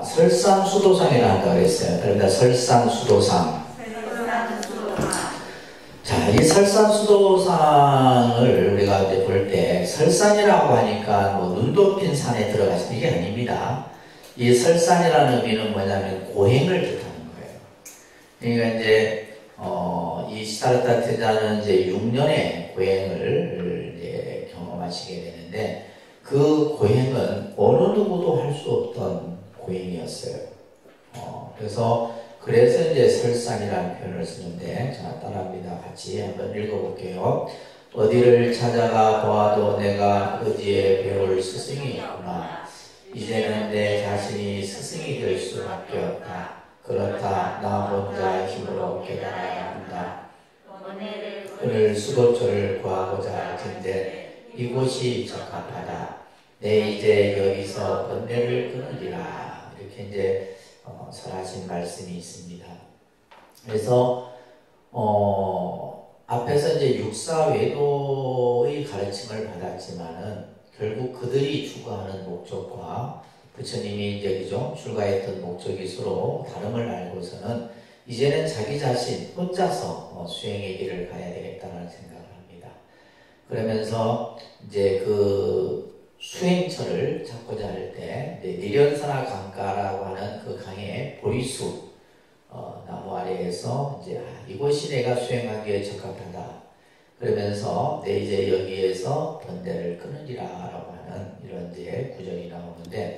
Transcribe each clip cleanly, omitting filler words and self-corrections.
설상수도상이라 한다고 그랬어요. 그러니까 설상수도상. 자, 이 설산수도상을 우리가 이제 볼 때 설산이라고 하니까 뭐 눈 덮인 산에 들어가시는 게 아닙니다. 이 설산이라는 의미는 뭐냐면 고행을 뜻하는 거예요. 그러니까 이제 이 시다르타 태자는 이제 6년의 고행을 이제 경험하시게 되는데 그 고행은 어느 누구도 할 수 없던 고행이었어요. 그래서 이제 설산이라는 표현을 쓰는데, 자, 따라합니다. 같이 한번 읽어볼게요. 어디를 찾아가 보아도 내가 의지에 배울 스승이 있구나. 이제는 내 자신이 스승이 될 수밖에 없다. 그렇다. 나 혼자 힘으로 깨달아야 한다. 오늘 수도처를 구하고자 할 텐데 이곳이 적합하다. 내 이제 여기서 번뇌를 끊으리라. 이렇게 이제 설하신 말씀이 있습니다. 그래서 앞에서 이제 육사외도의 가르침을 받았지만은 결국 그들이 추구하는 목적과 부처님이 이제 그죠 출가했던 목적이 서로 다름을 알고서는 이제는 자기 자신 혼자서 수행의 길을 가야 되겠다는 생각을 합니다. 그러면서 이제 그 수행처를 찾고자 할 때 니련사나 강가라고 하는 그 강의 보리수 나무 아래에서 이제 이곳이 내가 수행하기에 적합하다. 그러면서 내 이제 여기에서 번뇌를 끊으리라라고 하는 이런 이제 구절이 나오는데,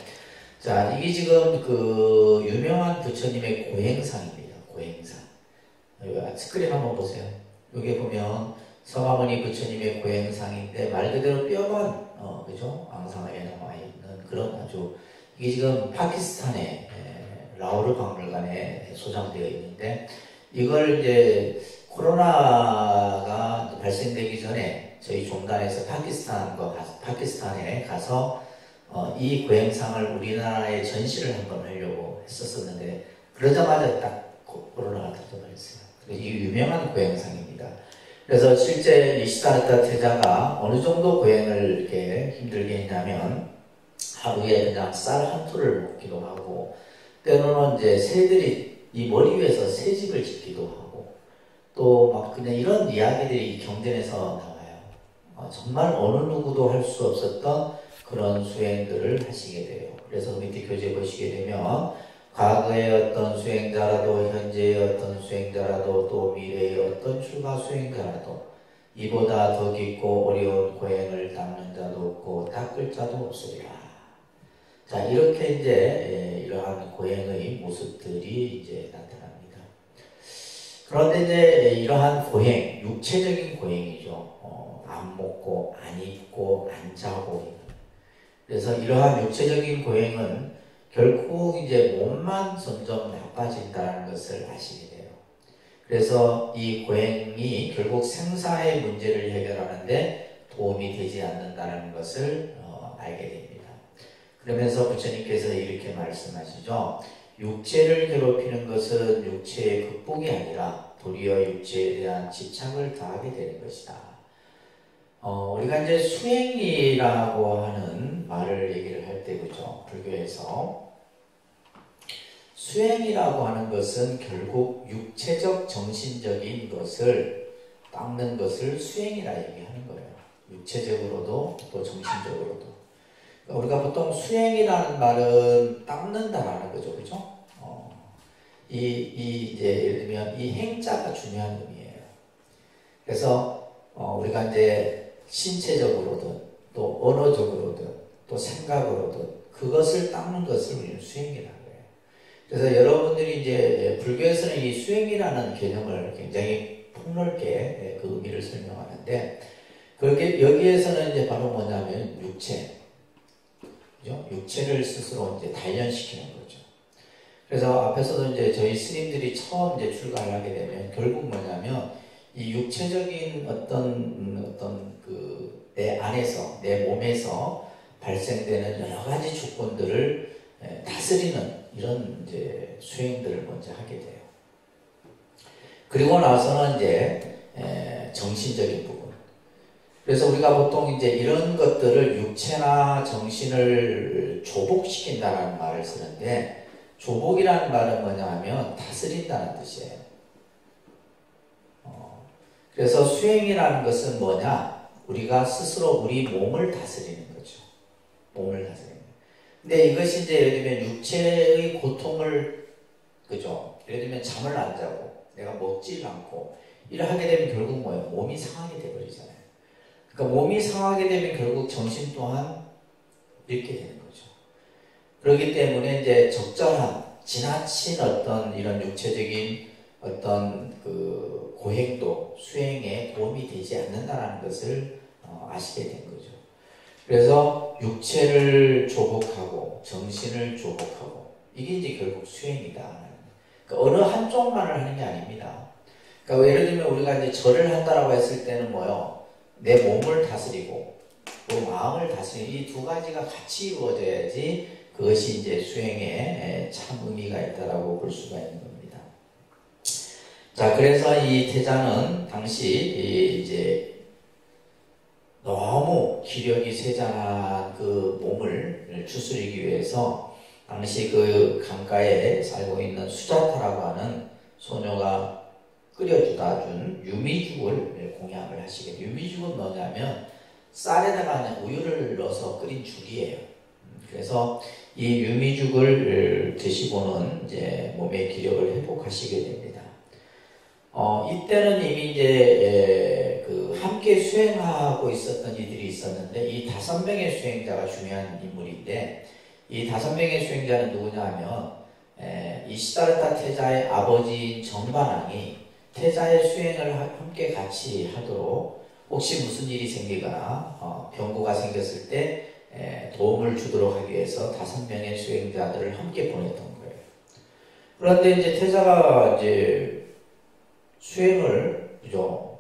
자, 이게 지금 그 유명한 부처님의 고행상입니다. 고행상. 스크린 한번 보세요. 여기 보면 서가모니 부처님의 고행상인데 말 그대로 뼈만 그죠? 앙상하게 나와 있는 그런 아주, 이게 지금 파키스탄의 라오르 박물관에 소장되어 있는데, 이걸 이제 코로나가 발생되기 전에 저희 종단에서 파키스탄에 가서 이 고행상을 우리나라에 전시를 한번 하려고 했었었는데, 그러자마자 딱 코로나가 터져버렸어요. 이 유명한 고행상입니다. 그래서 실제 이 시다르타 태자가 어느 정도 고행을 이렇게 힘들게 했냐면 하루에 그냥 쌀 한 톨을 먹기도 하고, 때로는 이제 새들이 이 머리 위에서 새집을 짓기도 하고, 또 막 그냥 이런 이야기들이 경전에서 나와요. 정말 어느 누구도 할 수 없었던 그런 수행들을 하시게 돼요. 그래서 밑에 교재 보시게 되면 과거의 어떤 수행자라도 현재의 어떤 수행자라도 또 미래의 어떤 출가 수행자라도 이보다 더 깊고 어려운 고행을 닦는 자도 없고 닦을 자도 없으리라. 자, 이렇게 이제 이러한 고행의 모습들이 이제 나타납니다. 그런데 이제 이러한 고행, 육체적인 고행이죠. 안 먹고 안 입고 안 자고, 그래서 이러한 육체적인 고행은 결국 이제 몸만 점점 나빠진다는 것을 아시게 돼요. 그래서 이 고행이 결국 생사의 문제를 해결하는데 도움이 되지 않는다는 것을 알게 됩니다. 그러면서 부처님께서 이렇게 말씀하시죠. 육체를 괴롭히는 것은 육체의 극복이 아니라 도리어 육체에 대한 집착을 더하게 되는 것이다. 우리가 이제 수행이라고 하는 말을 얘기를 할 때, 그죠? 불교에서 수행이라고 하는 것은 결국 육체적, 정신적인 것을 닦는 것을 수행이라 얘기하는 거예요. 육체적으로도 또 정신적으로도. 그러니까 우리가 보통 수행이라는 말은 닦는다라는 거죠, 그죠? 이제 예를 들면 이 행자가 중요한 의미예요. 그래서 우리가 이제 신체적으로든 또 언어적으로든 또 생각으로든 그것을 닦는 것을 우리는 수행이라고 해요. 그래서 여러분들이 이제 불교에서는 이 수행이라는 개념을 굉장히 폭넓게 그 의미를 설명하는데, 그렇게 여기에서는 이제 바로 뭐냐면 육체, 그죠? 육체를 스스로 이제 단련시키는 거죠. 그래서 앞에서도 이제 저희 스님들이 처음 이제 출가를 하게 되면 결국 뭐냐면 이 육체적인 어떤 그 내 안에서, 내 몸에서 발생되는 여러 가지 조건들을 다스리는 이런 이제 수행들을 먼저 하게 돼요. 그리고 나서는 이제 정신적인 부분. 그래서 우리가 보통 이제 이런 것들을 육체나 정신을 조복시킨다는 말을 쓰는데, 조복이라는 말은 뭐냐 하면 다스린다는 뜻이에요. 그래서 수행이라는 것은 뭐냐? 우리가 스스로 우리 몸을 다스리는 거죠. 몸을 다스리는 거예요. 근데 이것이 이제 예를 들면 육체의 고통을, 그죠? 예를 들면 잠을 안 자고 내가 먹질 않고 이를 하게 되면 결국 뭐예요? 몸이 상하게 돼버리잖아요. 그러니까 몸이 상하게 되면 결국 정신 또한 잃게 되는 거죠. 그렇기 때문에 이제 적절한 지나친 어떤 이런 육체적인 어떤 그 고행도 수행에 도움이 되지 않는다는 것을 아시게 된 거죠. 그래서 육체를 조복하고 정신을 조복하고 이게 이제 결국 수행이다. 그러니까 어느 한쪽만을 하는 게 아닙니다. 그러니까 예를 들면 우리가 이제 절을 한다라고 했을 때는 뭐요? 내 몸을 다스리고 또 마음을 다스리는 이 두 가지가 같이 이루어져야지 그것이 이제 수행에 참 의미가 있다라고 볼 수가 있는 겁니다. 자, 그래서 이 태자는 당시 이제 너무 기력이 쇠잔한 그 몸을 추스리기 위해서 당시 그 강가에 살고 있는 수자타라고 하는 소녀가 끓여주다 준 유미죽을 공양을 하시게 돼요. 유미죽은 뭐냐면 쌀에다가 우유를 넣어서 끓인 죽이에요. 그래서 이 유미죽을 드시고는 이제 몸의 기력을 회복하시게 됩니다. 이때는 이미 이제 그 함께 수행하고 있었던 이들이 있었는데 이 5명의 수행자가 중요한 인물인데 이 5명의 수행자는 누구냐 하면 이 시다르타 태자의 아버지인 정반왕이 태자의 수행을 함께 같이 하도록 혹시 무슨 일이 생기거나 병고가 생겼을 때 도움을 주도록 하기 위해서 5명의 수행자들을 함께 보냈던 거예요. 그런데 이제 태자가 이제 수행을 그죠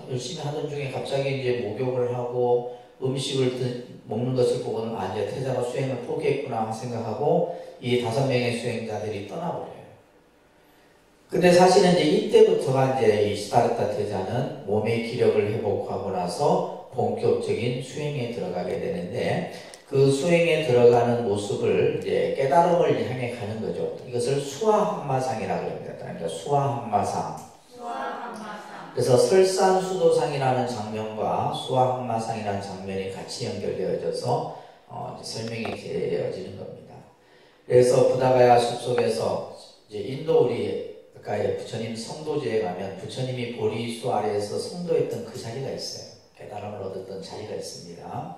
열심히 하던 중에 갑자기 이제 목욕을 하고 음식을 먹는 것을 보고는 이제 태자가 수행을 포기했구나 생각하고 이 5명의 수행자들이 떠나버려요. 근데 사실은 이제 이때부터가 이제 이 시다르타 태자는 몸의 기력을 회복하고 나서 본격적인 수행에 들어가게 되는데 그 수행에 들어가는 모습을 이제 깨달음을 향해 가는 거죠. 이것을 수화한마상이라고 합니다. 그러니까 수화한마상. 그래서 설산수도상이라는 장면과 수화한마상이라는 장면이 같이 연결되어져서 설명이 되어지는 겁니다. 그래서 부다가야 숲속에서 이제 인도 우리 아까 부처님 성도지에 가면 부처님이 보리수 아래에서 성도했던 그 자리가 있어요. 깨달음을 얻었던 자리가 있습니다.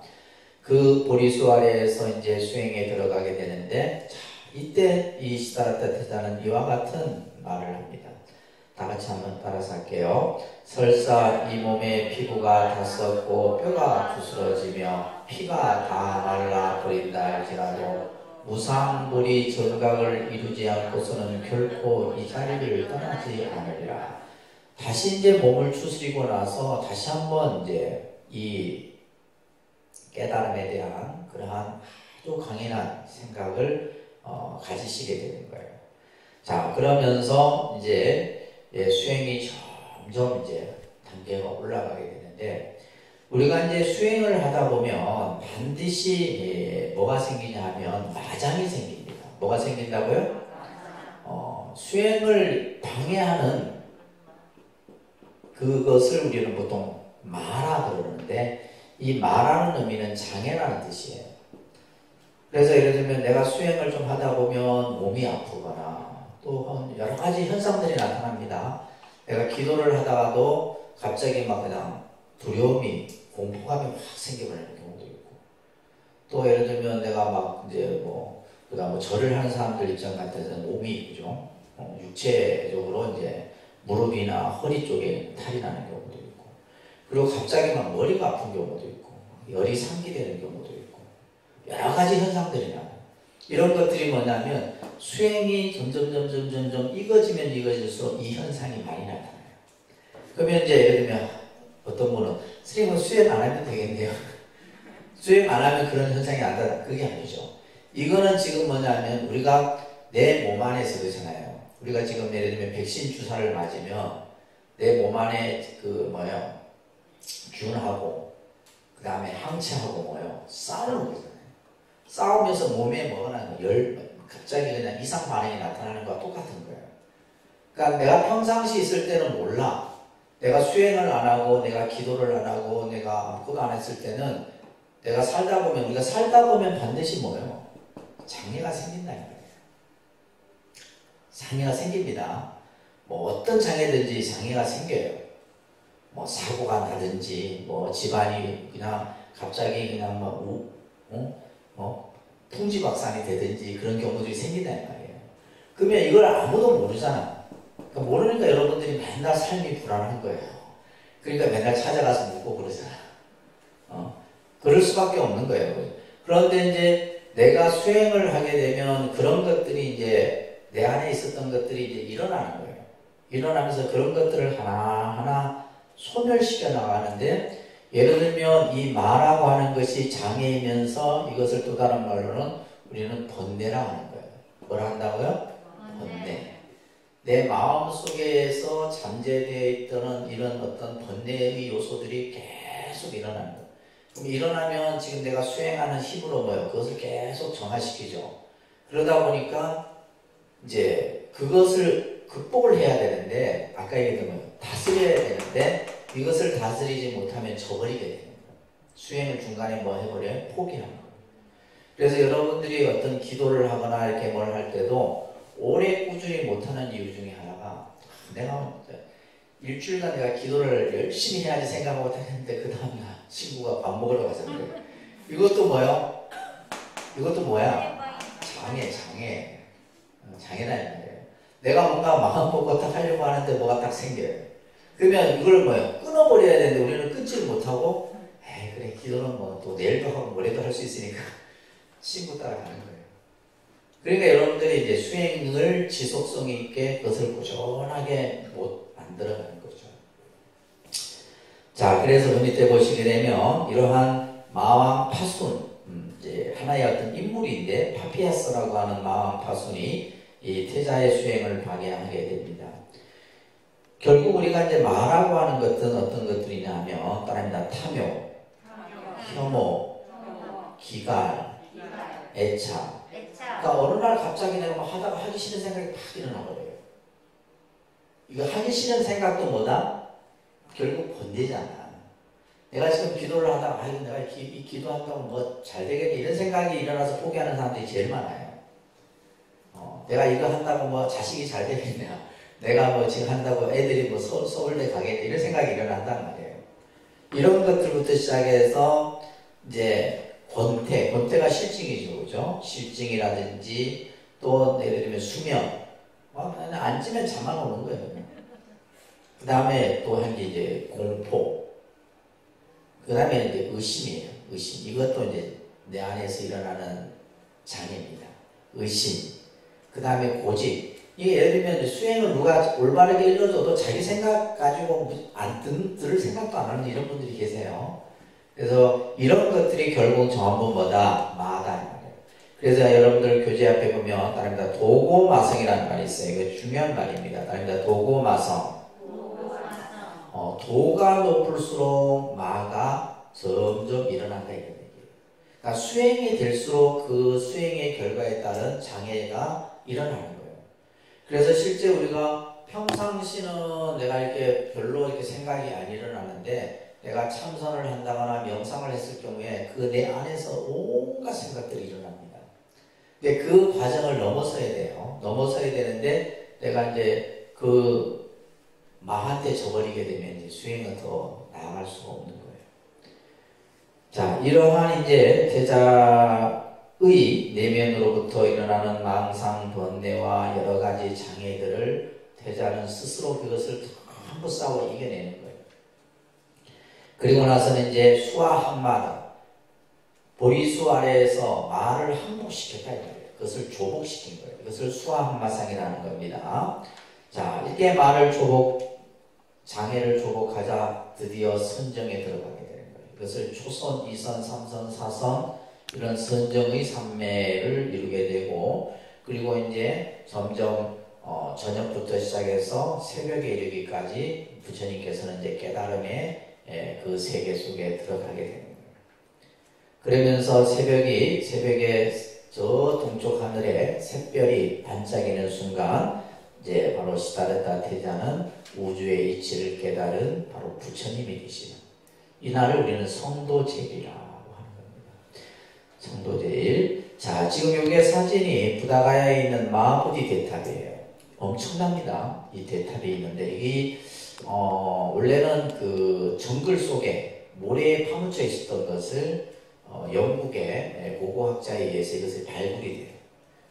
그 보리수 아래에서 이제 수행에 들어가게 되는데 이때 이 시다르타 태자는 이와 같은 말을 합니다. 다 같이 한번 따라서 할게요. 설사 이 몸의 피부가 다 썩고 뼈가 부스러지며 피가 다 말라 버린다 할지라도 무상불이 정각을 이루지 않고서는 결코 이 자리를 떠나지 않으리라. 다시 이제 몸을 추스리고 나서 다시 한번 이제 이 깨달음에 대한 그러한 아주 강인한 생각을 가지시게 되는 거예요. 자, 그러면서 이제 수행이 점점 이제 단계가 올라가게 되는데 우리가 이제 수행을 하다 보면 반드시 뭐가 생기냐 하면 마장이 생깁니다. 뭐가 생긴다고요? 수행을 방해하는 그것을 우리는 보통 마라 그러는데 이 마라는 의미는 장애라는 뜻이에요. 그래서 예를 들면 내가 수행을 좀 하다 보면 몸이 아프거나 또 여러 가지 현상들이 나타납니다. 내가 기도를 하다가도 갑자기 막 그냥 두려움이, 공포감이 확 생겨버리는 경우도 있고, 또 예를 들면 내가 막 이제 그다음 절을 하는 사람들 입장 같아서는 몸이 그죠? 육체적으로 이제 무릎이나 허리 쪽에 탈이 나는 경우도 있고, 그리고 갑자기 막 머리가 아픈 경우도 있고, 열이 상기되는 경우도 있고, 여러 가지 현상들이 나요. 이런 것들이 뭐냐면 수행이 점점 익어질수록 이 현상이 많이 나타나요. 그러면 이제 예를 들면 어떤 분은 선생님은 수행 안 하면 되겠네요. 수행 안 하면 그런 현상이 안 나타나. 그게 아니죠. 이거는 지금 뭐냐면 우리가 내 몸 안에서 그렇잖아요. 우리가 지금 예를 들면 백신 주사를 맞으면 내 몸 안에 균하고 그 다음에 항체하고 싸우는 거잖아요. 싸우면서 몸에 뭐가 나요? 갑자기 그냥 이상 반응이 나타나는 거와 똑같은 거예요. 그러니까 내가 평상시 있을 때는 몰라. 내가 수행을 안 하고 내가 기도를 안 하고 내가 아무것도 안 했을 때는 내가 살다 보면 우리가 살다 보면 반드시 뭐예요? 장애가 생긴다는 거예요. 장애가 생깁니다. 뭐 어떤 장애든지 장애가 생겨요. 뭐 사고가 나든지 뭐 집안이 그냥 갑자기 그냥 풍지박산이 되든지 그런 경우들이 생긴다는 말이에요. 그러면 이걸 아무도 모르잖아. 그러니까 모르니까 여러분들이 맨날 삶이 불안한 거예요. 그러니까 맨날 찾아가서 묻고 그러잖아. 그럴 수밖에 없는 거예요. 그런데 이제 내가 수행을 하게 되면 그런 것들이 이제 내 안에 있었던 것들이 이제 일어나는 거예요. 일어나면서 그런 것들을 하나하나 소멸시켜 나가는데, 예를 들면 이 마라고 하는 것이 장애이면서 이것을 또 다른 말로는 우리는 번뇌라고 하는 거예요. 뭘 한다고요? 번뇌. 내 마음 속에서 잠재되어 있던 이런 어떤 번뇌의 요소들이 계속 일어나는 거예요. 그럼 일어나면 지금 내가 수행하는 힘으로 뭐예요? 그것을 계속 정화시키죠. 그러다 보니까 이제 그것을 극복을 해야 되는데, 아까 얘기했던 거예요. 다스려야 되는데 이것을 다스리지 못하면 저버리게 되는 거예요. 수행을 중간에 뭐 해버려요? 포기하는 거예요. 그래서 여러분들이 어떤 기도를 하거나 이렇게 뭘 할 때도 오래 꾸준히 못하는 이유 중에 하나가, 내가 일주일간 내가 기도를 열심히 해야지 생각하고 했는데 그 다음날 친구가 밥 먹으러 가셨는데, 이것도 뭐예요? 이것도 뭐야? 장애라는 거예요. 내가 뭔가 마음 먹고 딱 하려고 하는데 뭐가 딱 생겨요. 그러면 이걸 뭐예요? 끊어버려야 되는데 우리는 끊지를 못하고, 그래, 기도는 뭐 또 내일도 하고 모레도 할 수 있으니까 친구 따라가는 거예요. 그러니까 여러분들이 이제 수행을 지속성 있게 그것을 꾸준하게 못 만들어가는 거죠. 자, 그래서 그 밑에 보시게 되면 이러한 마왕 파순, 이제 하나의 어떤 인물인데 파피아스라고 하는 마왕 파순이 이 태자의 수행을 방해하게 됩니다. 결국 우리가 이제 마라고 하는 것은 어떤 것들이냐 하면 따라합니다. 탐욕, 혐오, 기갈, 애착. 그러니까 어느 날 갑자기 내가 뭐 하다가 하기 싫은 생각이 팍 일어나버려요. 이거 하기 싫은 생각도 뭐다? 결국 번뇌잖아. 내가 지금 기도를 하다가 내가 이 기도한다고 뭐 잘 되겠니? 이런 생각이 일어나서 포기하는 사람들이 제일 많아요. 내가 이거 한다고 뭐 자식이 잘 되겠냐? 내가 뭐 지금 한다고 애들이 뭐 서울대 가겠냐? 이런 생각이 일어난단 말이에요. 이런 것들부터 시작해서 이제 권태가 실증이죠, 그죠? 실증이라든지 또 예를 들면 수면, 앉으면 잠만 오는 거예요. 그 다음에 또 한 게 이제 공포, 그 다음에 이제 의심이에요. 의심. 이것도 이제 내 안에서 일어나는 장애입니다. 의심. 그 다음에 고집. 이게 예를 들면 수행을 누가 올바르게 일러줘도 자기 생각 가지고 들을 생각도 안 하는 이런 분들이 계세요. 그래서 이런 것들이 결국 전부 뭐다? 마다. 그래서 여러분들 교재 앞에 보면 따릅니다. 도고마성이라는 말이 있어요. 이거 중요한 말입니다. 따릅니다. 도고마성. 도가 높을수록 마가 점점 일어난다 이런 얘기예요. 그러니까 수행이 될수록 그 수행의 결과에 따른 장애가 일어나는 거예요. 그래서 실제 우리가 평상시는 내가 이렇게 별로 이렇게 생각이 안 일어나는데, 내가 참선을 한다거나 명상을 했을 경우에 그 내 안에서 온갖 생각들이 일어납니다. 근데 그 과정을 넘어서야 돼요. 넘어서야 되는데 내가 이제 그 마한테 져버리게 되면 이제 수행은 더 나아갈 수가 없는 거예요. 자, 이러한 이제 태자의 내면으로부터 일어나는 망상, 번뇌와 여러 가지 장애들을 태자는 스스로 그것을 전부 싸워 이겨내는 거예요. 그리고 나서는 이제 수와 한마다 보리수 아래에서 말을 항복시켰다 이거예요. 그것을 조복시킨 거예요. 이것을 수화한마상이라는 겁니다. 자, 이렇게 말을 장애를 조복하자 드디어 선정에 들어가게 되는 거예요. 이것을 초선, 2선, 3선, 4선 이런 선정의 산매를 이루게 되고, 그리고 이제 점점 저녁부터 시작해서 새벽에 이르기까지 부처님께서는 이제 깨달음의 그 세계 속에 들어가게 되는 거예요. 그러면서 새벽에 저 동쪽 하늘에 샛별이 반짝이는 순간 이제 바로 시다르타 태자는 우주의 이치를 깨달은 바로 부처님이 되시는 이날을 우리는 성도제일이라고 하는 겁니다. 성도제일. 자, 지금 이게 사진이 부다가야에 있는 마하보디 대탑이에요. 엄청납니다. 이 대탑이 있는데 이게 원래는 그 정글 속에 모래에 파묻혀 있었던 것을 영국의 고고학자에 의해서 이것을 발굴이 돼요.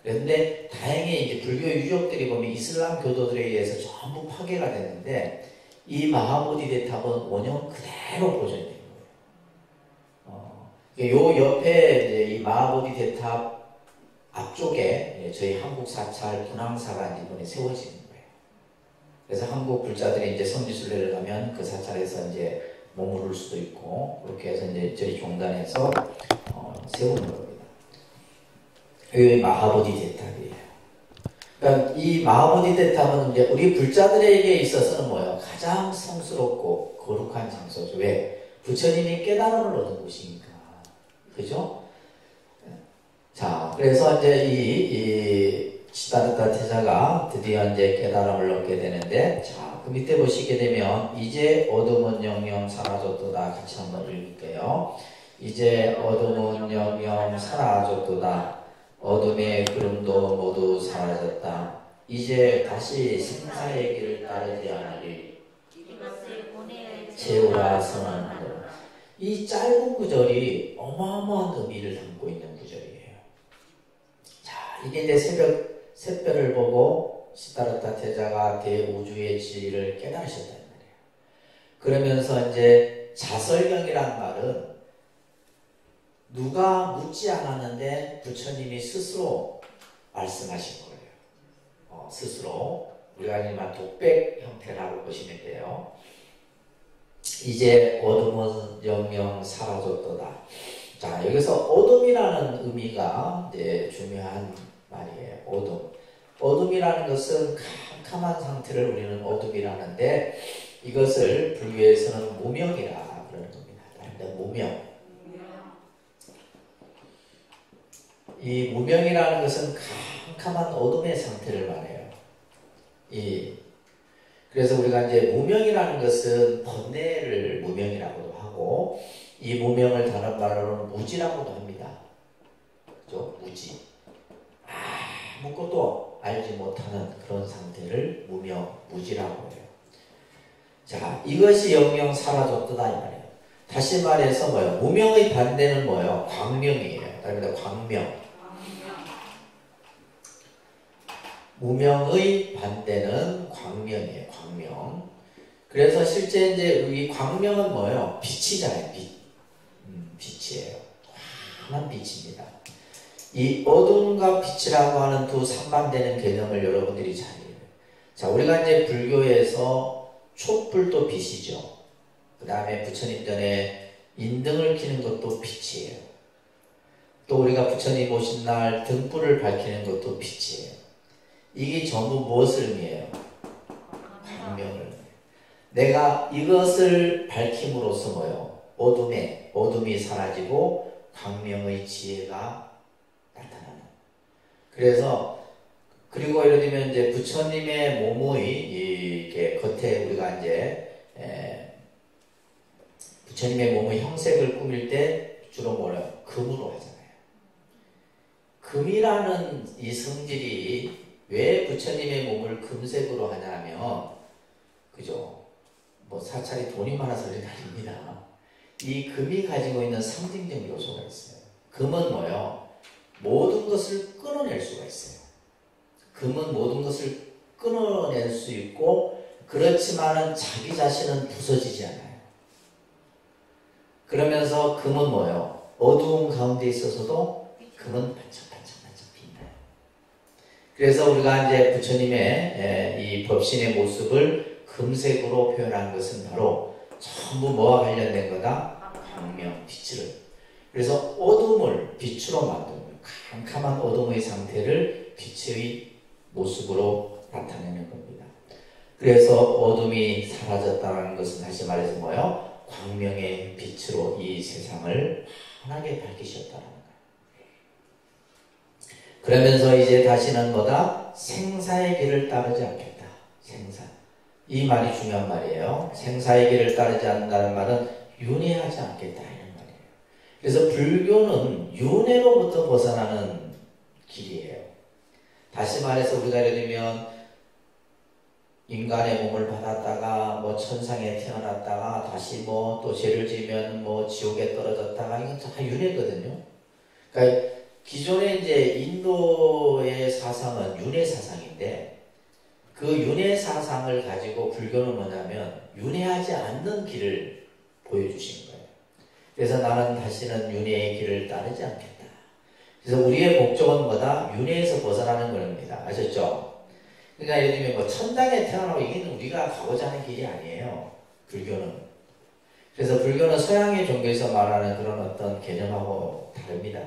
그런데 다행히 이제 불교 유적들이 보면 이슬람 교도들에 의해서 전부 파괴가 됐는데 이 마하보디 대탑은 원형 그대로 보존이 된 거예요. 요 옆에 이제 이 마하보디 대탑 앞쪽에 저희 한국 사찰 분황사가 이번에 세워지는 거예요. 그래서 한국 불자들이 이제 성지순례를 가면 그 사찰에서 이제 머무를 수도 있고 그렇게 해서 이제 저희 종단에서 세우는 겁니다. 이 마하보디 대탑이에요. 그러니까 이 마하보디 대탑은 이제 우리 불자들에게 있어서는 뭐예요? 가장 성스럽고 거룩한 장소죠. 왜? 부처님이 깨달음을 얻은 곳이니까. 그죠? 자, 그래서 이제 이 시다르타 태자가 드디어 이제 깨달음을 얻게 되는데, 자, 그 밑에 보시게 되면, 이제 어둠은 영영 사라졌도다. 같이 한번 읽을게요. 이제 어둠은 영영 사라졌도다. 어둠의 구름도 모두 사라졌다. 이제 다시 생사의 길을 따르지 않으리. 채우라 선언하도록. 이 짧은 구절이 어마어마한 의미를 담고 있는 구절이에요. 자, 이게 이제 샛별을 보고 시다르타 태자가 대우주의 진리를 깨달으셨단 말이에요. 그러면서 이제 자설경이란 말은 누가 묻지 않았는데 부처님이 스스로 말씀하신 거예요. 스스로. 우리가 이만 독백 형태라고 보시면 돼요. 이제 어둠은 영영 사라졌도다. 자, 여기서 어둠이라는 의미가 이제 중요한 말이에요. 어둠. 어둠이라는 것은 캄캄한 상태를 우리는 어둠이라는데 이것을 불교에서는 무명이라 그러는 겁니다. 무명. 이 무명이라는 것은 캄캄한 어둠의 상태를 말해요. 그래서 우리가 이제 무명이라는 것은 번뇌를 무명이라고도 하고 이 무명을 다른 말로는 무지라고도 합니다. 그죠? 무지. 아무것도 알지 못하는 그런 상태를 무명, 무지라고 해요. 자, 이것이 영영 사라졌다 이 말이에요. 다시 말해서 뭐예요? 무명의 반대는 뭐예요? 광명이에요. 그러니까 광명. 무명의 반대는 광명이에요. 광명. 그래서 실제 이제 이 광명은 뭐예요? 빛이잖아요. 빛. 빛이에요. 환한 빛입니다. 이 어둠과 빛이라고 하는 두 상반되는 개념을 여러분들이 잘 이해해요. 자, 우리가 이제 불교에서 촛불도 빛이죠. 그 다음에 부처님 전에 인등을 켜는 것도 빛이에요. 또 우리가 부처님 오신 날 등불을 밝히는 것도 빛이에요. 이게 전부 무엇을 의미해요? 광명을. 내가 이것을 밝힘으로써 뭐예요? 어둠이 사라지고 광명의 지혜가 나타나는. 그래서 그리고 예를 들면 이제 부처님의 몸의 이렇게 겉에 우리가 이제 부처님의 몸의 형색을 꾸밀 때 주로 뭐래요? 금으로 하잖아요. 금이라는 이 성질이 왜 부처님의 몸을 금색으로 하냐면, 그죠? 뭐 사찰이 돈이 많아서 그런 게 아닙니다. 이 금이 가지고 있는 상징적 요소가 있어요. 금은 뭐예요? 모든 것을 끊어낼 수가 있어요. 금은 모든 것을 끊어낼 수 있고, 그렇지만은 자기 자신은 부서지지 않아요. 그러면서 금은 뭐예요? 어두운 가운데 있어서도 금은 반짝반짝 빛나요. 그래서 우리가 이제 부처님의 이 법신의 모습을 금색으로 표현한 것은 바로 전부 뭐와 관련된 거다? 광명, 빛을. 그래서 어둠을 빛으로 만드는 거예요. 캄캄한 어둠의 상태를 빛의 모습으로 나타내는 겁니다. 그래서 어둠이 사라졌다는 것은 다시 말해서 뭐예요? 광명의 빛으로 이 세상을 환하게 밝히셨다는 거예요. 그러면서 이제 다시는 뭐다? 생사의 길을 따르지 않겠다. 생사. 이 말이 중요한 말이에요. 생사의 길을 따르지 않는다는 말은 윤회하지 않겠다 이런 말이에요. 그래서 불교는 윤회로부터 벗어나는 길이에요. 다시 말해서 우리가 예를 들면 인간의 몸을 받았다가 뭐 천상에 태어났다가 다시 뭐 또 죄를 지으면 뭐 지옥에 떨어졌다가 이건 다 윤회거든요. 그러니까 기존에 이제 인도의 사상은 윤회 사상인데 그 윤회 사상을 가지고 불교는 뭐냐면 윤회하지 않는 길을 보여주신 거예요. 그래서 나는 다시는 윤회의 길을 따르지 않겠다. 그래서 우리의 목적은 뭐다? 윤회에서 벗어나는 겁니다. 아셨죠? 그러니까 예를 들면 뭐 천당에 태어나고 이게 우리가 가고자 하는 길이 아니에요. 불교는. 그래서 불교는 서양의 종교에서 말하는 그런 어떤 개념하고 다릅니다.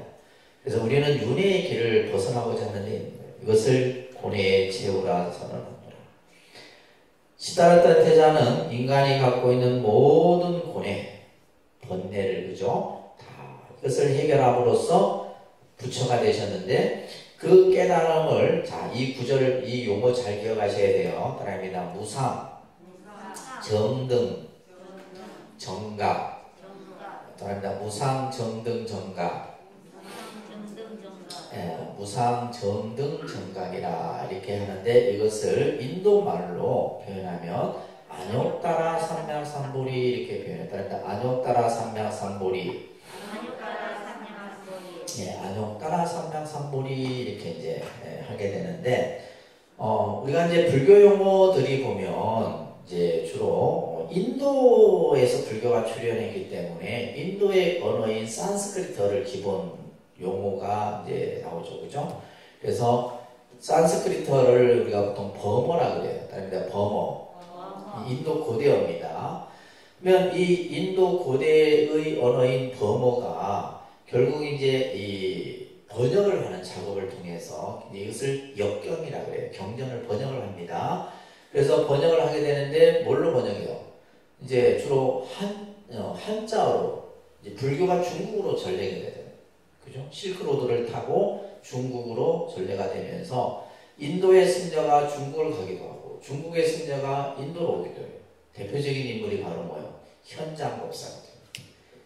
그래서 우리는 윤회의 길을 벗어나고자 하는 데 있는 거예요. 이것을 고뇌의 제후라 선언합니다. 시다르타 태자는 인간이 갖고 있는 모든 고뇌, 번뇌를 그죠? 다 이것을 해결함으로써 부처가 되셨는데 그 깨달음을 자, 이 구절을 이 용어 잘 기억하셔야 돼요. 따라합니다. 무상, 정등, 정각. 따라합니다. 무상, 정등, 정각. 무상, 정등, 정각이라 이렇게 하는데 이것을 인도 말로 표현하면 안욕따라 삼명삼보리 이렇게 표현했다. 안욕따라 삼명삼보리. 안욕따라 삼명삼보리 이렇게 이제 하게 되는데 우리가 이제 불교 용어들이 보면 이제 주로 인도에서 불교가 출현했기 때문에 인도의 언어인 산스크리트어를 기본 용어가 이제 나오죠, 그죠? 그래서 산스크리트어를 우리가 보통 버머라 그래요. 그러니까 버머. 인도 고대어입니다. 그러면 이 인도 고대의 언어인 버머가 결국 이제 이 번역을 하는 작업을 통해서 이것을 역경이라고 해요. 경전을 번역을 합니다. 그래서 번역을 하게 되는데 뭘로 번역해요? 이제 주로 한자어로 이제 불교가 중국으로 전래가 되죠. 그죠? 실크로드를 타고 중국으로 전래가 되면서 인도의 승려가 중국을 가기도 하고 중국의 승려가 인도로 오기도 해요. 대표적인 인물이 바로 뭐예요? 현장법사거든요.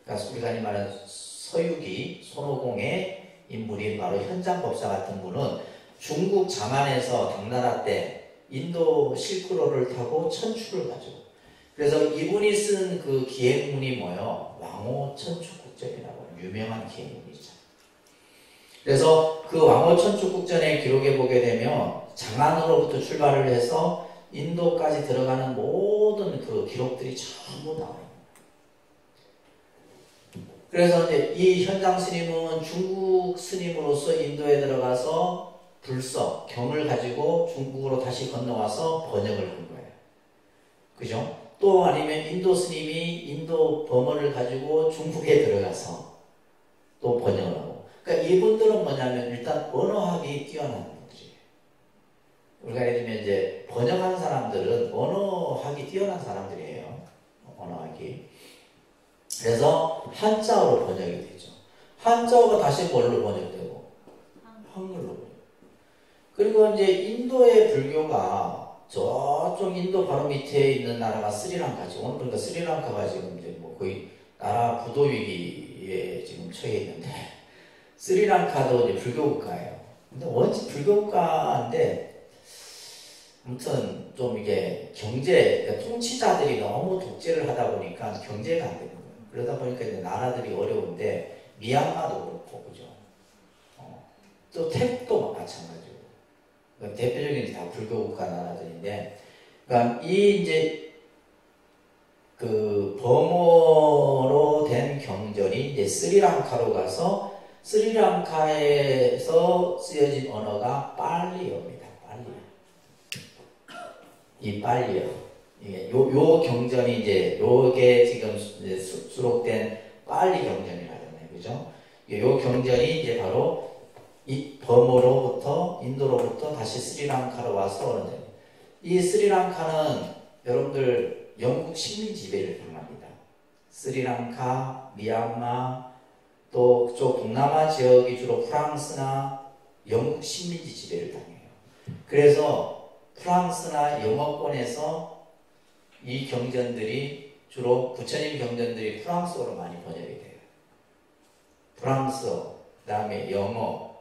그러니까 우리가 이 말하는 서유기, 손오공의 인물이 바로 현장법사 같은 분은 중국 장안에서 당나라 때 인도 실크로드를 타고 천추를 가죠. 그래서 이분이 쓴 그 기행문이 뭐예요? 왕호천축국전이라고 유명한 기행문이죠. 그래서 그 왕호천축국전의 기록에 보게 되면 장안으로부터 출발을 해서 인도까지 들어가는 모든 그 기록들이 전부 나와요. 그래서 이제 이 현장 스님은 중국 스님으로서 인도에 들어가서 불서, 경을 가지고 중국으로 다시 건너와서 번역을 한 거예요. 그죠? 또 아니면 인도 스님이 인도 범어를 가지고 중국에 들어가서 또 번역을 하고. 그러니까 이분들은 뭐냐면 일단 언어학이 뛰어난 분들이에요. 우리가 예를 들면 이제 번역한 사람들은 언어학이 뛰어난 사람들이에요. 언어학이. 그래서 한자어로 번역이 되죠. 한자어가 다시 뭘로 번역되고? 한글로 번역. 그리고 이제 인도의 불교가 저쪽 인도 바로 밑에 있는 나라가 스리랑카죠. 오늘 그러니까 스리랑카가 지금 이제 뭐 거의 나라 부도 위기에 지금 처해 있는데 스리랑카도 이제 불교 국가예요. 근데 원체 불교 국가인데 아무튼 좀 이게 그러니까 통치자들이 너무 독재를 하다 보니까 경제가 안 되는 거예요. 그러다 보니까 이제 나라들이 어려운데 미얀마도 그렇고 그죠. 또 태국도 마찬가지고. 그러니까 대표적인 다 불교 국가 나라들인데, 그러니까 이 이제 그 버머로 된 경전이 이제 스리랑카로 가서 스리랑카에서 쓰여진 언어가 빨리어입니다. 이 빨리어. 요 경전이 이제 요게 지금 수록된 빨리 경전이라잖아요. 그죠? 요 경전이 이제 바로 이 버머로부터 인도로부터 다시 스리랑카로 와서 오는 거예요. 이 스리랑카는 여러분들 영국 식민 지배를 당합니다. 스리랑카, 미얀마, 또 그쪽 동남아 지역이 주로 프랑스나 영국 식민지 지배를 당해요. 그래서 프랑스나 영어권에서 이 경전들이 주로 부처님 경전들이 프랑스어로 많이 번역이 돼요. 프랑스어, 그 다음에 영어,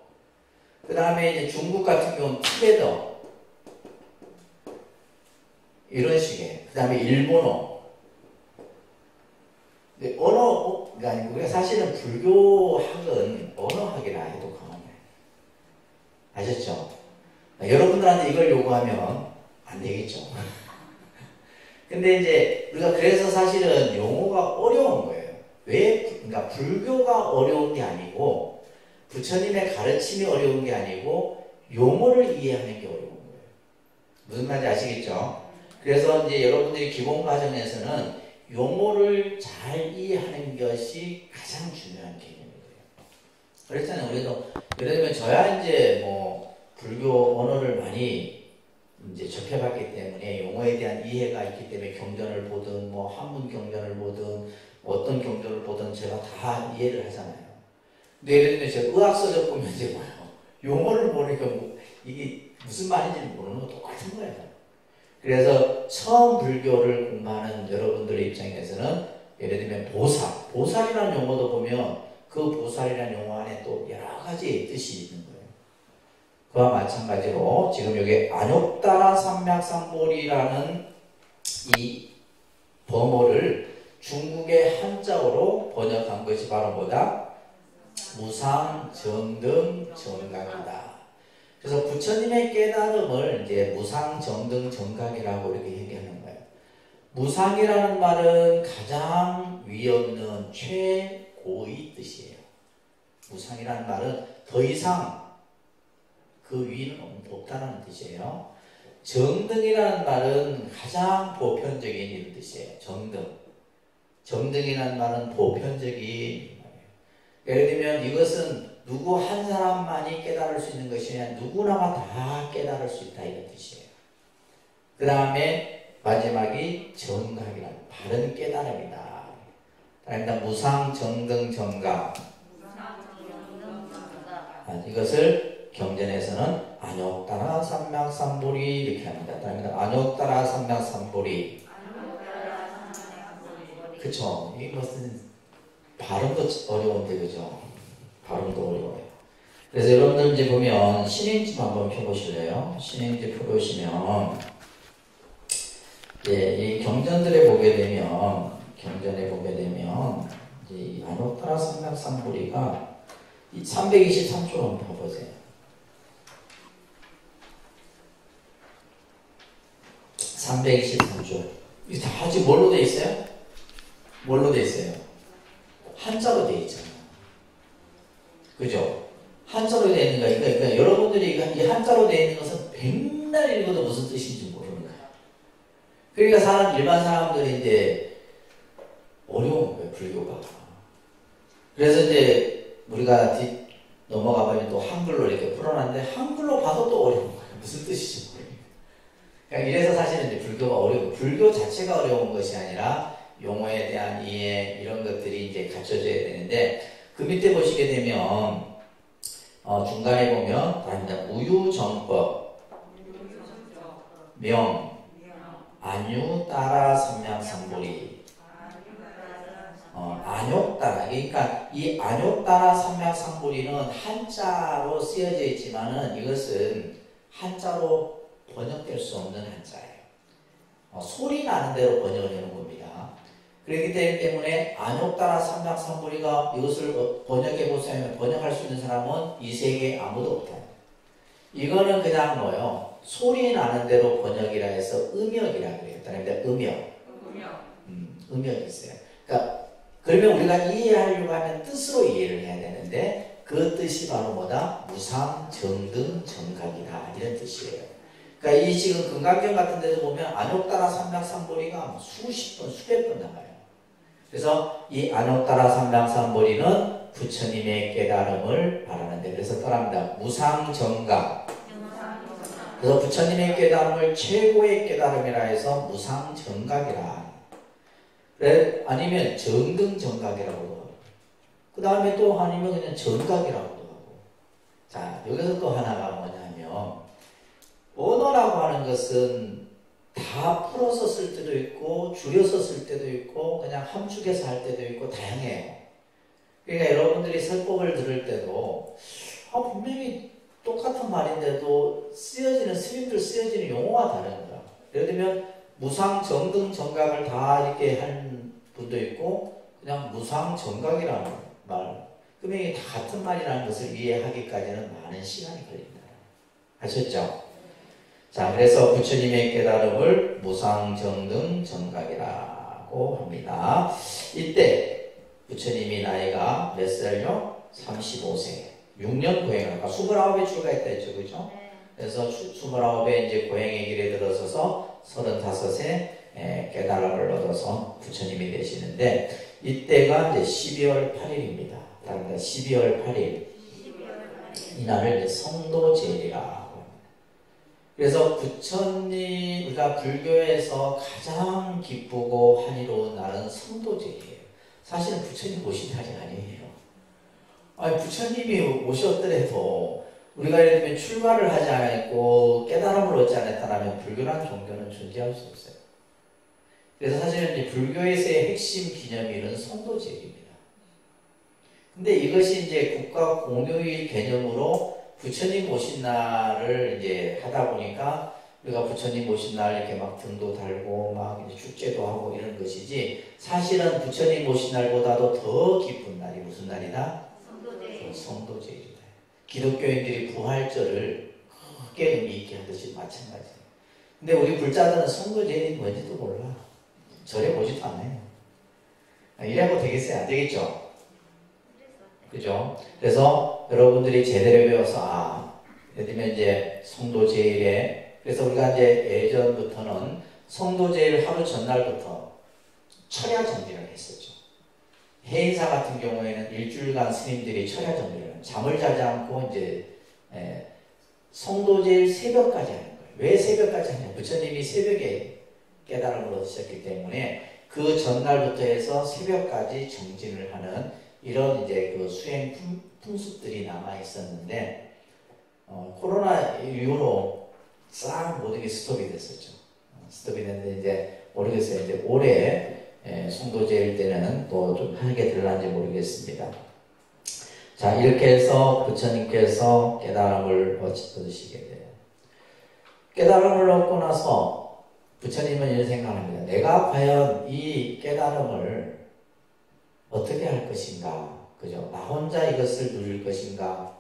그 다음에 이제 중국 같은 경우는 티베터 이런 식의, 그 다음에 일본어. 근데 언어가 아니고 사실은 불교학은 언어학이라 해도 과언이에요. 아셨죠? 여러분들한테 이걸 요구하면 안 되겠죠. 근데 이제 우리가 그래서 사실은 용어가 어려운 거예요. 왜? 그러니까 불교가 어려운 게 아니고 부처님의 가르침이 어려운 게 아니고 용어를 이해하는 게 어려운 거예요. 무슨 말인지 아시겠죠? 그래서 이제 여러분들이 기본 과정에서는 용어를 잘 이해하는 것이 가장 중요한 개념이에요. 그렇잖아요. 우리도 예를 들면 저야 이제 뭐 불교 언어를 많이 이제 접해봤기 때문에 용어에 대한 이해가 있기 때문에 경전을 보든 뭐 한문 경전을 보든 어떤 경전을 보든 제가 다 이해를 하잖아요. 근데 예를 들면 제가 의학서적 보면 이제 뭐예요? 용어를 보니까 뭐 이게 무슨 말인지 모르는 거 똑같은 거예요. 그래서 처음 불교를 공부하는 여러분들의 입장에서는 예를 들면 보살이라는 용어도 보면 그 보살이라는 용어 안에 또 여러 가지 뜻이 있는 거예요. 그와 마찬가지로 지금 여기 안욕따라 삼맥삼보리라는 이 범어를 중국의 한자어로 번역한 것이 바로 뭐다? 무상정등정각이다. 그래서 부처님의 깨달음을 이제 무상정등정각이라고 이렇게 얘기하는 거예요. 무상이라는 말은 가장 위 없는 최고의 뜻이에요. 무상이라는 말은 더 이상 그 위는 없다는 뜻이에요. 정등이라는 말은 가장 보편적인 이런 뜻이에요. 정등이라는 말은 보편적인 말이에요. 예를 들면 이것은 누구 한 사람만이 깨달을 수 있는 것이 아니라 누구나가 다 깨달을 수 있다 이런 뜻이에요. 그 다음에 마지막이 정각이라는 바른 깨달음이다. 그러니까 무상, 정등, 정각. 이것을 경전에서는 안욕따라 삼맥삼보리 이렇게 합니다. 그러니까 안욕따라 삼맥삼보리. 그쵸? 이게 무슨 발음도 어려운데 그죠? 발음도 어려워요. 그래서 여러분들 이제 보면 신행집 한번 펴보실래요? 신행집 펴보시면 이제 이 경전들에 보게 되면 이제 이 안욕따라 삼맥삼보리가 이 323조 한번 봐보세요. 323조. 이게 다 아직 뭘로 돼 있어요? 뭘로 돼 있어요? 한자로 돼 있잖아요. 그죠? 한자로 돼 있는 거니까 그러니까 여러분들이 이 한자로 돼 있는 것은 백날 읽어도 무슨 뜻인지 모르는 거예요. 그러니까 일반 사람들이 이제 어려운 거예요, 불교가. 그래서 이제 우리가 넘어가 보면 또 한글로 이렇게 풀어놨는데 한글로 봐도 또 어려운 거예요. 무슨 뜻인지 모르겠어요. 그러니까 이래서 사실은 이제 불교가 어려워. 불교 자체가 어려운 것이 아니라 용어에 대한 이해 이런 것들이 이제 갖춰져야 되는데 그 밑에 보시게 되면 중간에 보면 우유정법 명 안유따라 삼맥삼보리 안욕따라. 그러니까 이 안욕따라 삼맥삼보리는 한자로 쓰여져 있지만은 이것은 한자로 번역될 수 없는 한자예요. 소리 나는 대로 번역을 해놓은 겁니다. 그렇기 때문에 안욕따라 삼맥삼보리가 이것을 번역해보세요. 번역할 수 있는 사람은 이 세계에 아무도 없다. 이거는 그냥 뭐요? 소리 나는 대로 번역이라 해서 음역이라 그래요. 그러니까 음역이 있어요. 그러니까 그러면 우리가 이해하려고 하면 뜻으로 이해를 해야 되는데 그 뜻이 바로 뭐다? 무상, 정등, 정각이다 이런 뜻이에요. 그러니까 이 지금 금강경 같은 데서 보면 안욕따라 삼맥삼보리가 수십 번, 수백 번 나와요. 그래서 이 안욕따라 삼맥삼보리는 부처님의 깨달음을 말하는데 그래서 떠납니다. 무상, 정각. 그래서 부처님의 깨달음을 최고의 깨달음이라 해서 무상, 정각이라. 아니면 정등, 정각이라고도 하고 그 다음에 또 아니면 그냥 정각이라고도 하고 자, 여기서 또 하나가 뭐냐면, 언어라고 하는 것은 다 풀어서 쓸 때도 있고, 줄여서 쓸 때도 있고, 그냥 함축해서 할 때도 있고, 다양해요. 그러니까 여러분들이 설법을 들을 때도, 분명히 똑같은 말인데도 스님들 쓰여지는 용어가 다른 거야. 예를 들면, 무상, 정등, 정각을 다 이렇게 한 분도 있고, 그냥 무상, 정각이라는 말. 그러면 이게 다 같은 말이라는 것을 이해하기까지는 많은 시간이 걸립니다. 아셨죠? 자, 그래서 부처님의 깨달음을 무상, 정등, 정각이라고 합니다. 이때 부처님이 나이가 몇 살요? 35세. 6년 고행을 아까 29에 출가했다 했죠, 그죠? 그래서 29에 이제 고행의 길에 들어서서 35세 깨달음을 얻어서 부처님이 되시는데, 이때가 이제 12월 8일입니다. 다른 12월 8일. 이날을 이제 성도제일이라고 합니다. 그래서 부처님, 우리가 불교에서 가장 기쁘고 한이로운 날은 성도제일이에요. 사실은 부처님 오신 날이 아니에요. 아니, 부처님이 오셨더라도 우리가 예를 들면 출가를 하지 않았고 깨달음을 얻지 않았다면 불교라는 종교는 존재할 수 없어요. 그래서 사실은 이제 불교에서의 핵심 기념일은 성도제일입니다. 근데 이것이 이제 국가 공휴일 개념으로 부처님 오신 날을 이제 하다 보니까 우리가 부처님 오신 날 이렇게 막 등도 달고 막 이제 축제도 하고 이런 것이지, 사실은 부처님 오신 날보다도 더 기쁜 날이 무슨 날이다? 성도제일. 성도제일이다. 기독교인들이 부활절을 크게 의미 있게 하듯이 마찬가지예요. 근데 우리 불자들은 성도제일이 뭔지도 몰라. 절에 보지도 않아요. 이래도 되겠어요? 안 되겠죠? 그죠? 그래서 여러분들이 제대로 배워서, 예를 들면 이제 성도제일에, 그래서 우리가 이제 예전부터는 성도제일 하루 전날부터 철야 정진을 했었죠. 해인사 같은 경우에는 일주일간 스님들이 철야 정진을, 잠을 자지 않고 이제 성도제일 새벽까지 하는 거예요. 왜 새벽까지 하냐? 부처님이 새벽에 깨달음을 얻으셨기 때문에 그 전날부터 해서 새벽까지 정진을 하는 이런 이제 그 수행 풍습들이 남아 있었는데, 코로나 이후로 싹 모든 게 스톱이 됐었죠. 스톱이 됐는데 이제 모르겠어요. 이제 올해 성도제일 때는 또 좀 하게 될런지 모르겠습니다. 자, 이렇게 해서 부처님께서 깨달음을 얻으시게 돼요. 깨달음을 얻고 나서 부처님은 이런 생각합니다. 내가 과연 이 깨달음을 어떻게 할 것인가? 그죠? 나 혼자 이것을 누릴 것인가?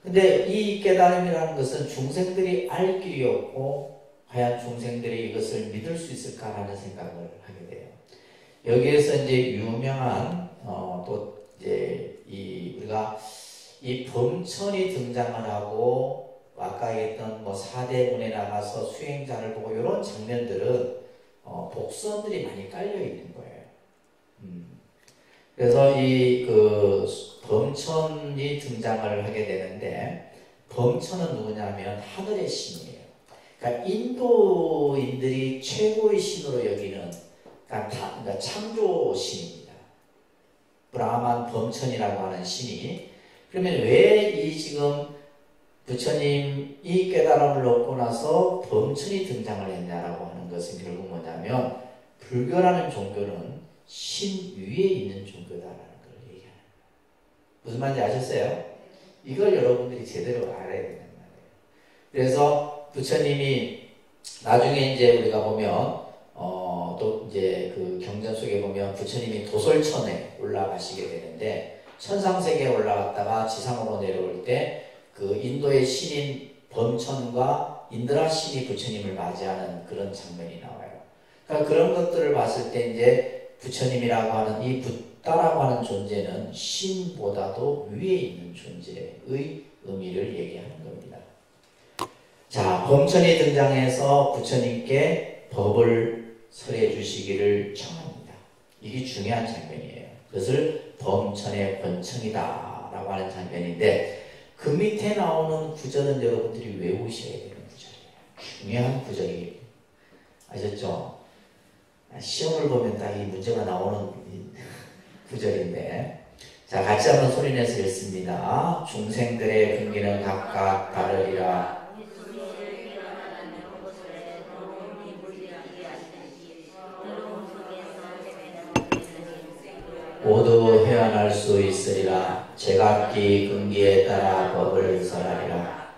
근데 이 깨달음이라는 것은 중생들이 알 길이 없고, 과연 중생들이 이것을 믿을 수 있을까라는 생각을 하게 돼요. 여기에서 이제 유명한, 또 이제 우리가 이 범천이 등장을 하고, 아까 했던 뭐 4대문에 나가서 수행자를 보고 이런 장면들은 복선들이 많이 깔려 있는 거예요. 그래서 이 범천이 등장을 하게 되는데, 범천은 누구냐면 하늘의 신이에요. 그러니까 인도인들이 최고의 신으로 여기는, 그러니까 창조신입니다. 브라만 범천이라고 하는 신이. 그러면 왜 이 지금 부처님이 깨달음을 얻고 나서 범천이 등장을 했냐라고 하는 것은 결국 뭐냐면, 불교라는 종교는 신 위에 있는 종교다라는 걸 얘기하는 거예요. 무슨 말인지 아셨어요? 이걸 여러분들이 제대로 알아야 된단 말이에요. 그래서 부처님이 나중에 이제 우리가 보면 또 이제 그 경전 속에 보면 부처님이 도솔천에 올라가시게 되는데, 천상세계에 올라갔다가 지상으로 내려올 때 그 인도의 신인 범천과 인드라 신이 부처님을 맞이하는 그런 장면이 나와요. 그러니까 그런 것들을 봤을 때 이제 부처님이라고 하는 이 붓다라고 하는 존재는 신보다도 위에 있는 존재의 의미를 얘기하는 겁니다. 자, 범천이 등장해서 부처님께 법을 설해 주시기를 청합니다. 이게 중요한 장면이에요. 그것을 범천의 권청이다 라고 하는 장면인데, 그 밑에 나오는 구절은 여러분들이 외우셔야 되는 구절이에요. 중요한 구절이. 아셨죠? 시험을 보면 딱 이 문제가 나오는 구절인데, 자, 같이 한번 소리내서 읽습니다. 중생들의 근기는 각각 다르리라. 모두 회환할 수 있으리라. 제각기 근기에 따라 법을 설하리라.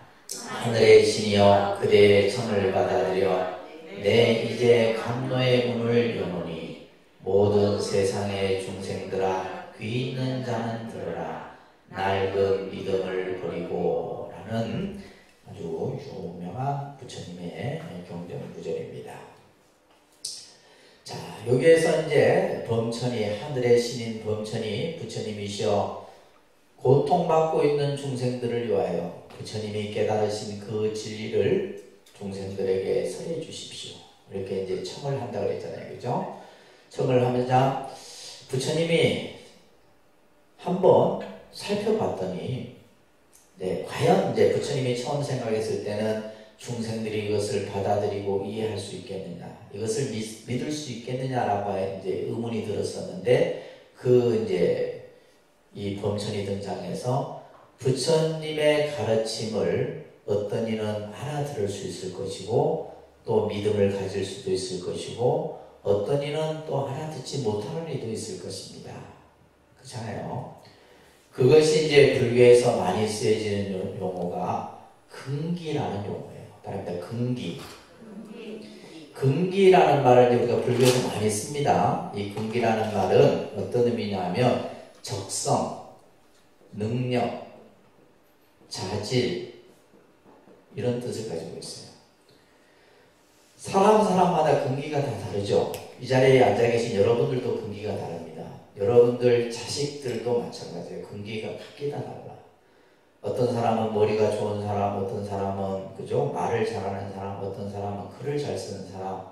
하늘의 신이여 그대의 청을 받아들여 내 이제 감노의 문을 여노니 모든 세상의 중생들아 귀 있는 자는 들으라. 낡은 믿음을 버리고 라는 아주 유명한 부처님의 경전 구절입니다. 자, 여기에서 이제 범천이 하늘의 신인 범천이 부처님이시여 고통받고 있는 중생들을 위하여 부처님이 깨달으신 그 진리를 중생들에게 설해 주십시오. 이렇게 이제 청을 한다고 그랬잖아요. 그죠? 청을 하면서 부처님이 한번 살펴봤더니 과연 이제 부처님이 처음 생각했을 때는 중생들이 이것을 받아들이고 이해할 수 있겠느냐, 이것을 믿을 수 있겠느냐라고 이제 의문이 들었었는데, 이제 이 범천이 등장해서 부처님의 가르침을 어떤 이는 알아들을 수 있을 것이고, 또 믿음을 가질 수도 있을 것이고, 어떤 이는 또 알아듣지 못하는 이도 있을 것입니다. 그렇잖아요. 그것이 이제 불교에서 많이 쓰여지는 용어가 근기라는 용어예요. 바랍니다. 근기. 근기라는 말을 우리가 불교에서 많이 씁니다. 이 근기라는 말은 어떤 의미냐면 적성, 능력, 자질 이런 뜻을 가지고 있어요. 사람마다 근기가 다 다르죠. 이 자리에 앉아 계신 여러분들도 근기가 다릅니다. 여러분들 자식들도 마찬가지예요. 근기가 각기 다 달라. 어떤 사람은 머리가 좋은 사람, 어떤 사람은 그죠? 말을 잘하는 사람, 어떤 사람은 글을 잘 쓰는 사람,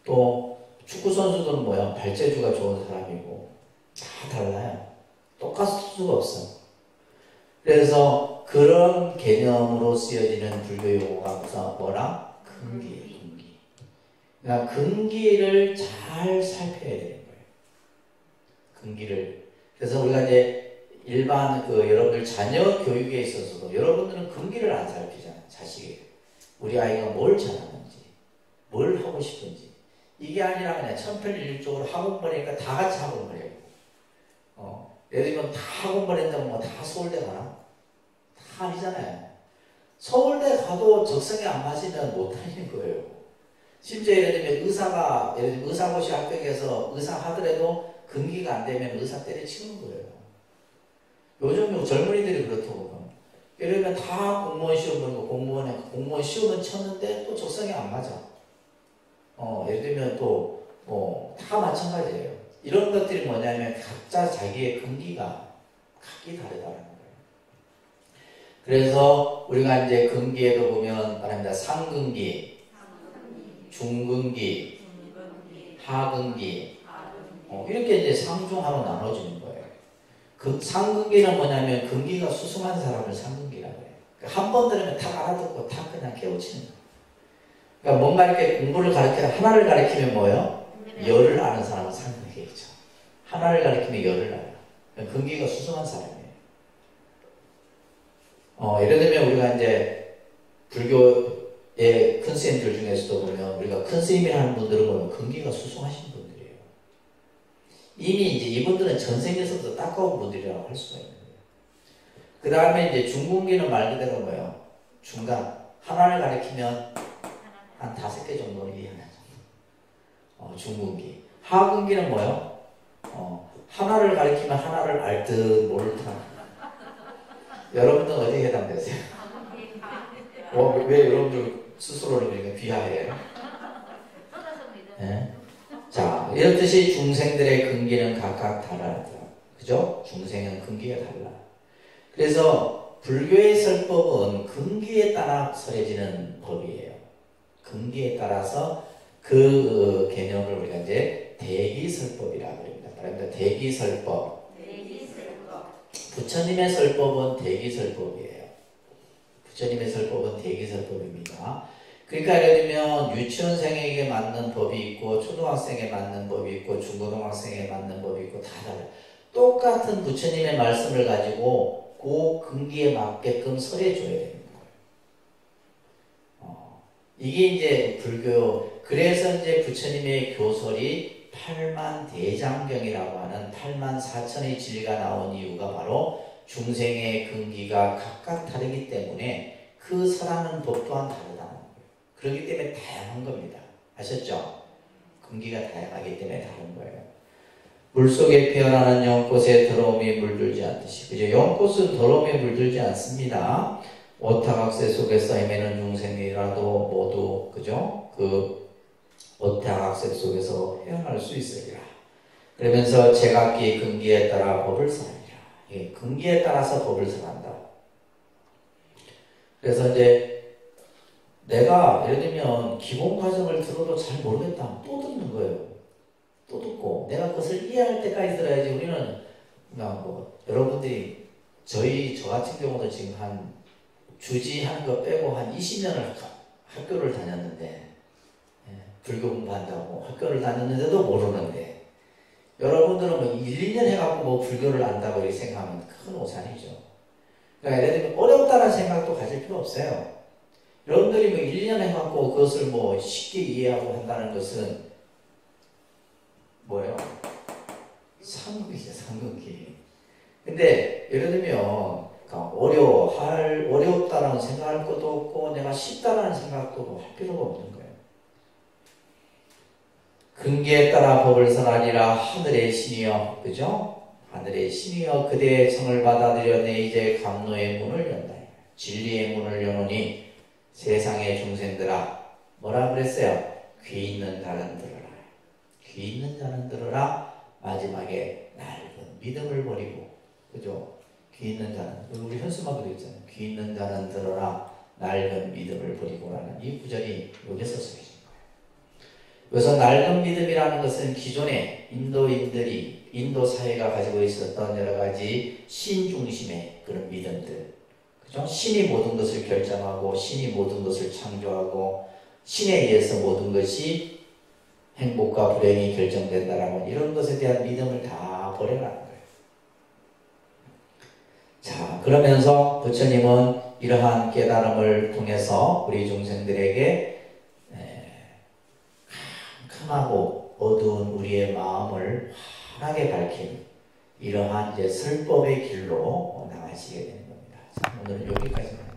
또 축구 선수들은 뭐야? 발재주가 좋은 사람이고 다 달라요. 똑같을 수가 없어. 그래서 그런 개념으로 쓰여지는 불교 용어가 뭐라? 근기예요. 근기. 그러니까 근기를 잘 살펴야 되는 거예요. 근기를. 그래서 우리가 이제 일반 여러분들 자녀 교육에 있어서도 여러분들은 근기를 안 살피잖아요. 자식이. 우리 아이가 뭘 잘하는지, 뭘 하고 싶은지. 이게 아니라 그냥 천편일률적으로 학원 보내니까 다 같이 학원 보내고. 예를 들면 다 학원 보낸다고 뭐 다 서울대 가나? 다 아니잖아요. 서울대 가도 적성에 안 맞으면 못 다니는 거예요. 심지어 예를 들면 예를 들면 의사고시 합격해서 의사 하더라도 근기가 안 되면 의사 때려치우는 거예요. 요즘 젊은이들이 그렇다고. 예를 들면 다 공무원 시험 보는 거, 공무원 시험은 쳤는데 또 적성에 안 맞아. 예를 들면 또, 다 마찬가지예요. 이런 것들이 뭐냐면 각자 자기의 근기가 각기 다르다는 거예요. 그래서 우리가 이제 근기에도 보면 말합니다. 상근기, 중근기, 하근기, 이렇게 이제 상중하로 나눠지는 거예요. 그 상근기는 뭐냐면 근기가 수승한 사람을 상근기라고 해요. 그러니까 한 번 들으면 다 알아듣고 다 그냥 깨우치는 거예요. 그러니까 뭔가 이렇게 공부를 하나를 가르치면 뭐예요? 열을 아는 사람은 상근기겠죠. 하나를 가르치면 열을 알아요. 그러니까 근기가 수승한 사람이에요. 예를 들면 우리가 이제 불교의 큰 스님들 중에서도 보면 우리가 큰 스님이라는 분들을 보면 근기가 수승하신 분들이에요. 이미 이제 이분들은 전생에서도 따가운 분들이라고 할 수가 있는 거예요. 그 다음에 이제 중근기는 말 그대로 뭐예요? 중간. 하나를 가리키면 한 5개 정도는 이해하는 정도. 중근기. 하근기는 뭐예요? 하나를 가리키면 하나를 알 듯 모를 듯. 여러분들은 어디에 해당되세요? 왜 여러분들 스스로를 그렇게 비하해요? 네? 자, 이렇듯이 중생들의 근기는 각각 다르다. 그죠? 중생은 근기가 달라. 그래서 불교의 설법은 근기에 따라 설해지는 법이에요. 근기에 따라서 그 개념을 우리가 이제 대기설법이라고 합니다. 말합니다. 대기설법. 부처님의 설법은 대기설법이에요. 부처님의 설법은 대기설법입니다. 그러니까 예를 들면 유치원생에게 맞는 법이 있고 초등학생에 맞는 법이 있고 중고등학생에 맞는 법이 있고 다 달라요. 똑같은 부처님의 말씀을 가지고 그 근기에 맞게끔 설해줘야 되는 거예요. 이게 이제 불교, 그래서 이제 부처님의 교설이 8만 대장경이라고 하는 8만 4천의 진리가 나온 이유가 바로 중생의 근기가 각각 다르기 때문에 그 설하는 법 또한 다르다는 거예요. 그렇기 때문에 다양한 겁니다. 아셨죠? 근기가 다양하기 때문에 다른 거예요. 물속에 피어나는 연꽃에 더러움이 물들지 않듯이, 그죠? 연꽃은 더러움이 물들지 않습니다. 오타각세 속에서 헤매는 중생이라도 모두, 그죠? 그 오타각세 속에서 헤어날 수 있으리라. 그러면서 제각기 근기에 따라 법을 설하리라. 예, 근기에 따라서 법을 설한다. 그래서 이제 내가 예를 들면 기본 과정을 들어도 잘 모르겠다. 또 듣는 거예요. 또 듣고 내가 그것을 이해할 때까지 들어야지. 우리는 그냥 뭐 여러분들이 저 같은 경우도 지금 한 주지하는 거 빼고 한 20년을 학교를 다녔는데, 예, 불교 공부한다고 학교를 다녔는데도 모르는데, 여러분들은 뭐 1, 2년 해갖고 뭐 불교를 안다고 이렇게 생각하면 큰 오산이죠. 그러니까 예를 들면 어렵다는 생각도 가질 필요 없어요. 여러분들이 뭐 1, 2년 해갖고 그것을 뭐 쉽게 이해하고 한다는 것은 뭐예요? 상극이죠, 상극이. 근데 예를 들면 어렵다라는 생각할 것도 없고 내가 쉽다라는 생각도 할 필요가 없는 거예요. 근기에 따라 법을 설하리라. 하늘의 신이여, 그죠? 하늘의 신이여, 그대의 청을 받아들여 내 이제 감로의 문을 연다. 진리의 문을 여노니 세상의 중생들아, 뭐라 그랬어요? 귀 있는 자는 들어라. 귀 있는 자는 들어라. 마지막에 낡은 믿음을 버리고, 그죠? 귀 있는 자는, 우리 현수막으로 있잖아요. 귀 있는 자는 들어라. 낡은 믿음을 버리고라는 이 구절이 여기서 쓰여진 거예요. 그래서 낡은 믿음이라는 것은 기존에 인도인들이, 인도 사회가 가지고 있었던 여러 가지 신 중심의 그런 믿음들, 그죠? 신이 모든 것을 결정하고, 신이 모든 것을 창조하고, 신에 의해서 모든 것이 행복과 불행이 결정된다라고, 이런 것에 대한 믿음을 다 버려라는 거예요. 자, 그러면서 부처님은 이러한 깨달음을 통해서 우리 중생들에게 캄캄하고 어두운 우리의 마음을 환하게 밝힌 이러한 이제 설법의 길로 나가시게 되는 겁니다. 자, 오늘은 여기까지만.